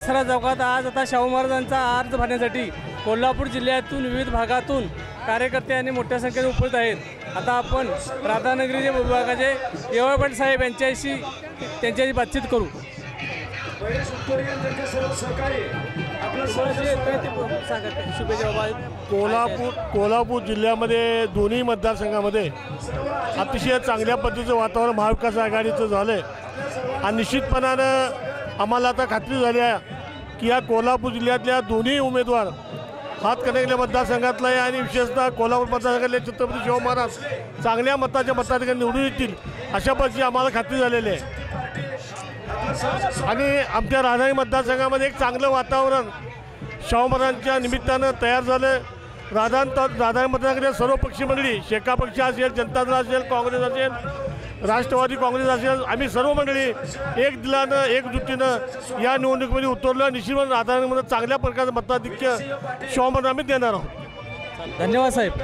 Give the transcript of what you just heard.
दसरा चौकात आज आता शाहू महाराजांचा अर्ज भरण्यासाठी कोल्हापूर जिल्ह्यातून विविध भागातून कार्यकर्ते आणि मोठ्या संख्येने उपस्थित आहेत। आता आपण राधानगरी विभागाचे येवळे पाटील साहेब त्यांच्याशी बातचीत करू। कोल्हापूर जिल्ह्यामध्ये दोन्ही मतदारसंघामध्ये अतिशय चांगल्या पद्धतीचं वातावरण महाविकास आघाडीचं झालं आहे आणि निश्चितपणानं आम्हाला आता खात्री झाली आहे की या कोल्हापूर जिल्ह्यातल्या दोन्ही उमेदवार हातकणंगले मतदारसंघातला आहे आणि विशेषतः कोल्हापूर मतदारसंघातले छत्रपती शाहू महाराज चांगल्या मताच्या मताधिकारी निवडून येतील अशा पद्धतीची आम्हाला खात्री झालेली आहे। आणि आमच्या राधानगरी मतदारसंघामध्ये एक चांगलं वातावरण शाहू महाराजांच्या निमित्तानं तयार झालं। राधानगरी मतदारसंघातील सर्व पक्षी मंडळी, शेका पक्ष असेल, जनता दल असेल, काँग्रेस असेल, राष्ट्रवादी काँग्रेस असेल, आम्ही सर्व मंडळी एक दिलानं एकजुटीनं या निवडणुकीमध्ये उतरलो। निश्चितपणे राधानगरीमध्ये चांगल्या प्रकारचं मताधिक्य शाहू महाराज आम्ही देणार आहोत। धन्यवाद साहेब।